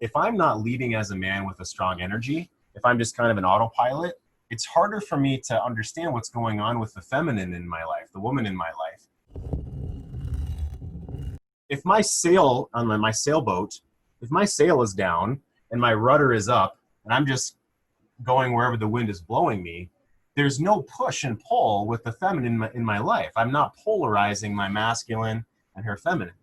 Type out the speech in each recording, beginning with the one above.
if I'm not leading as a man with a strong energy, if I'm just kind of an autopilot, it's harder for me to understand what's going on with the feminine in my life, the woman in my life. If my sail on my sailboat, if my sail is down and my rudder is up and I'm just going wherever the wind is blowing me, there's no push and pull with the feminine in my life. I'm not polarizing my masculine and her feminine.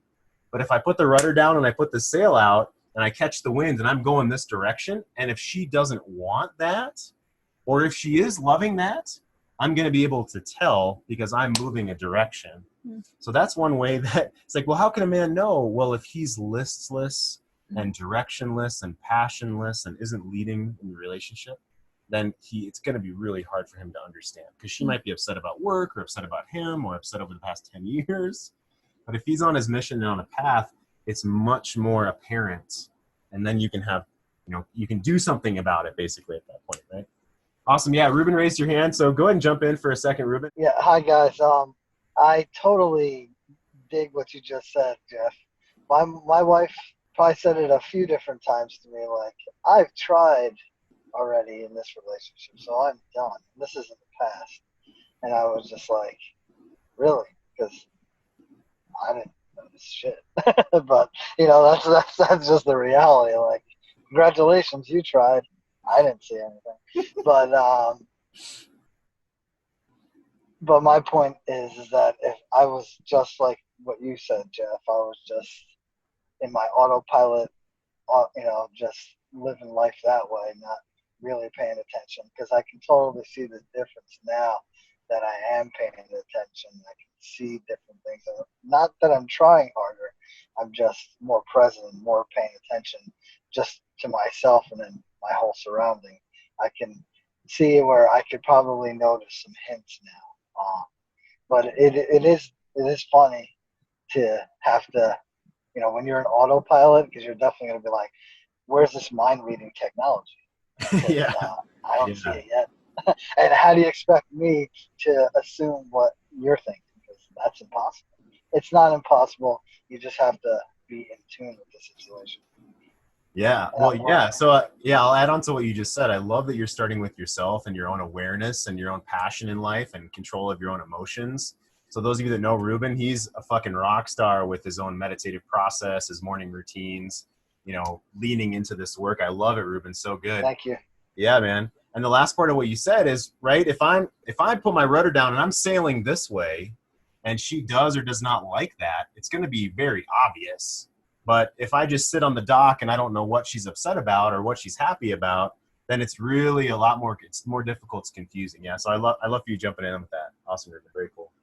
But if I put the rudder down and I put the sail out and I catch the wind and I'm going this direction, and if she doesn't want that, or if she is loving that, I'm going to be able to tell because I'm moving a direction. So that's one way that it's like, well, how can a man know? Well, if he's listless and directionless and passionless and isn't leading in the relationship, then it's going to be really hard for him to understand, because she might be upset about work or upset about him or upset over the past 10 years. But if he's on his mission and on a path, it's much more apparent. And then you can have, you can do something about it basically at that point, right? Awesome. Yeah, Ruben raised your hand. So go ahead and jump in for a second, Ruben. Yeah. Hi, guys. I totally dig what you just said, Jeff. My wife probably said it a few different times to me, like, I've tried already in this relationship, so I'm done. This is in the past. And I was just like, really? Because I didn't know this shit. But, that's just the reality. Like, congratulations, you tried. I didn't see anything. But my point is that if I was just like what you said, Jeff, I was just in my autopilot, just living life that way, not really paying attention, because I can totally see the difference now that I am paying attention. I can see different things. Not that I'm trying harder. I'm just more present and more paying attention just to myself and then my whole surrounding. I can see where I could probably notice some hints now. But it is funny to have to, when you're an autopilot, because you're definitely going to be like, where's this mind reading technology? Yeah. I don't see it yet. And how do you expect me to assume what you're thinking? Because that's impossible. It's not impossible. You just have to be in tune with the situation. Yeah. Well, yeah. So, I'll add on to what you just said. I love that you're starting with yourself and your own awareness and your own passion in life and control of your own emotions. So those of you that know Ruben, he's a fucking rock star with his own meditative process, his morning routines, leaning into this work. I love it, Ruben. So good. Thank you. Yeah, man. And the last part of what you said is, right, if I put my rudder down and I'm sailing this way and she does or does not like that, it's going to be very obvious. But if I just sit on the dock and I don't know what she's upset about or what she's happy about, then it's really it's more difficult. It's confusing. Yeah. So I love for you jumping in with that. Awesome, Ruben. Very cool.